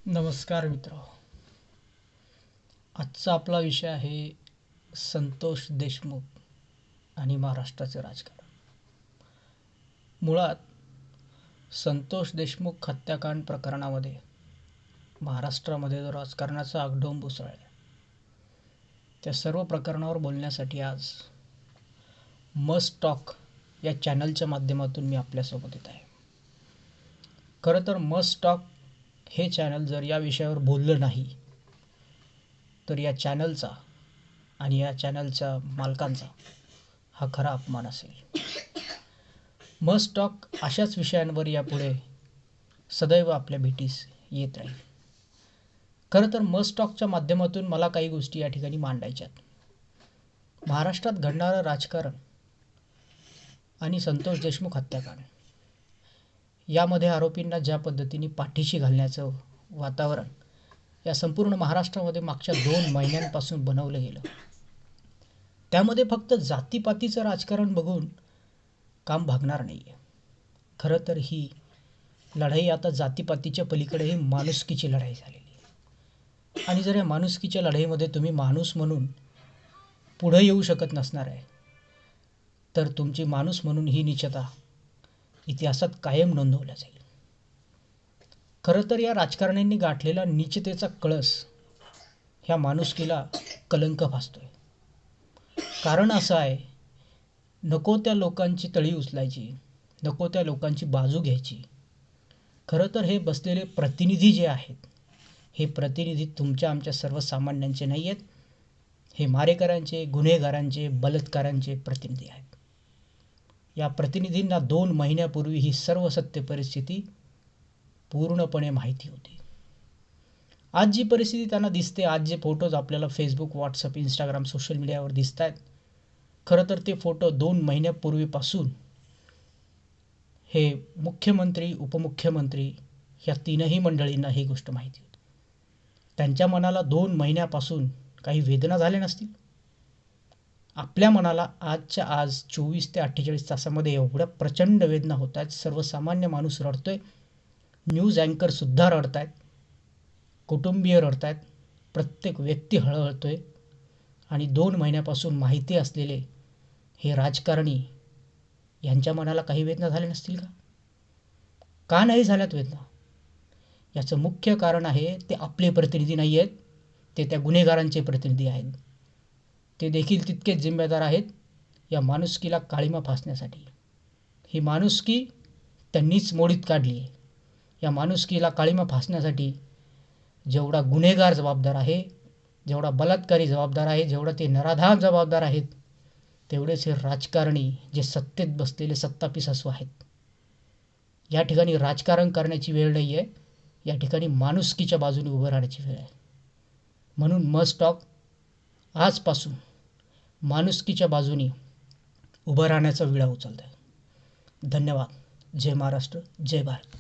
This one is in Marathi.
नमस्कार मित्र. आजचा आपला विषय आहे संतोष देशमुख आणि महाराष्ट्राचे राजकारण. मुळात संतोष देशमुख हत्याकांड प्रकरणामध्ये महाराष्ट्रामध्ये जो राजकारणाचा आगडोंब उसळला, त्या सर्व प्रकरणावर बोलण्यासाठी आज मस्ट टॉक या चॅनलच्या माध्यमातून मी आपल्यासोबत येत आहे. खरं तर मस्ट टॉक हे चॅनल जर या विषयावर बोललं नाही तर या चॅनलचा आणि या चॅनलच्या मालकांचा हा खरा अपमान असेल. मस्ट टॉक अशाच विषयांवर यापुढे सदैव आपल्या भेटीस येत राहील. खरं तर मस्ट टॉकच्या माध्यमातून मला काही गोष्टी या ठिकाणी मांडायच्यात. महाराष्ट्रात घडणारं राजकारण आणि संतोष देशमुख हत्याकांड यामध्ये आरोपींना ज्या पद्धतीने पाठीशी घालण्याचं वातावरण या संपूर्ण महाराष्ट्रामध्ये मागच्या 2 महिन्यांपासून बनवलं गेलं, त्यामध्ये फक्त जातीपातीचं राजकारण बघून काम भागणार नाही आहे. खरं तर ही लढाई आता जातीपातीच्या पलीकडे ही माणुसकीची लढाई झालेली आहे. आणि जर या माणुसकीच्या लढाईमध्ये तुम्ही माणूस म्हणून पुढे येऊ शकत नसणार आहे तर तुमची माणूस म्हणून ही नीचता इतिहासात कायम नोंदवल्या जाईल. खरं तर या राजकारण्यांनी गाठलेला नीचतेचा कळस ह्या माणुसकीला कलंक फासतोय. कारण असं आहे, नको त्या लोकांची तळी उचलायची, नको त्या लोकांची बाजू घ्यायची. खरं तर हे बसलेले प्रतिनिधी जे आहेत, हे प्रतिनिधी तुमच्या आमच्या सर्वसामान्यांचे नाही आहेत. हे मारेकरांचे, गुन्हेगारांचे, बलात्कारांचे प्रतिनिधी आहेत. या प्रतिनिधींना 2 महिन्यापूर्वी ही सर्व सत्य परिस्थिती पूर्णपणे माहिती होती. आज जी परिस्थिती त्यांना दिसते, आज जे फोटोज आपल्याला फेसबुक, व्हॉट्सअप, इंस्टाग्राम, सोशल मीडियावर दिसत आहेत, खरं तर ते फोटो 2 महिन्यापूर्वीपासून हे मुख्यमंत्री, उपमुख्यमंत्री ह्या तीनही मंडळींना ही गोष्ट माहिती होती. त्यांच्या मनाला 2 महिन्यापासून काही वेदना झाल्या नसतील. आपल्या मनाला आजच्या आज 24 ते 48 तासामध्ये एवढ्या प्रचंड वेदना होत आहेत. सर्वसामान्य माणूस रडतोय, न्यूज अँकरसुद्धा रडत आहेत, कुटुंबीय रडत आहेत, प्रत्येक व्यक्ती हळहळतोय. आणि 2 महिन्यापासून माहिती असलेले हे राजकारणी यांच्या मनाला काही वेदना झाल्या नसतील का? का नाही झाल्यात वेदना? याचं मुख्य कारण आहे, ते आपले प्रतिनिधी नाही आहेत, ते त्या गुन्हेगारांचे प्रतिनिधी आहेत. ते देखील तितकेच जिम्मेदार आहेत या माणुसकीला काळिमा फासण्यासाठी. ही माणुसकी त्यांनीच मोडीत काढली आहे. या माणुसकीला काळिमा फासण्यासाठी जेवढा गुन्हेगार जबाबदार आहे, जेवढा बलात्कारी जबाबदार आहे, जेवढा ते नराधाम जबाबदार आहेत, तेवढेच हे राजकारणी जे सत्तेत बसलेले सत्तापिसासू आहेत. या ठिकाणी राजकारण करण्याची वेळ नाही आहे, या ठिकाणी माणुसकीच्या बाजूने उभं राहण्याची वेळ आहे. म्हणून मस्ट टॉक आजपासून माणुसकीच्या बाजूने उभं राहण्याचा विळा उचलत आहे. धन्यवाद. जय महाराष्ट्र, जय भारत.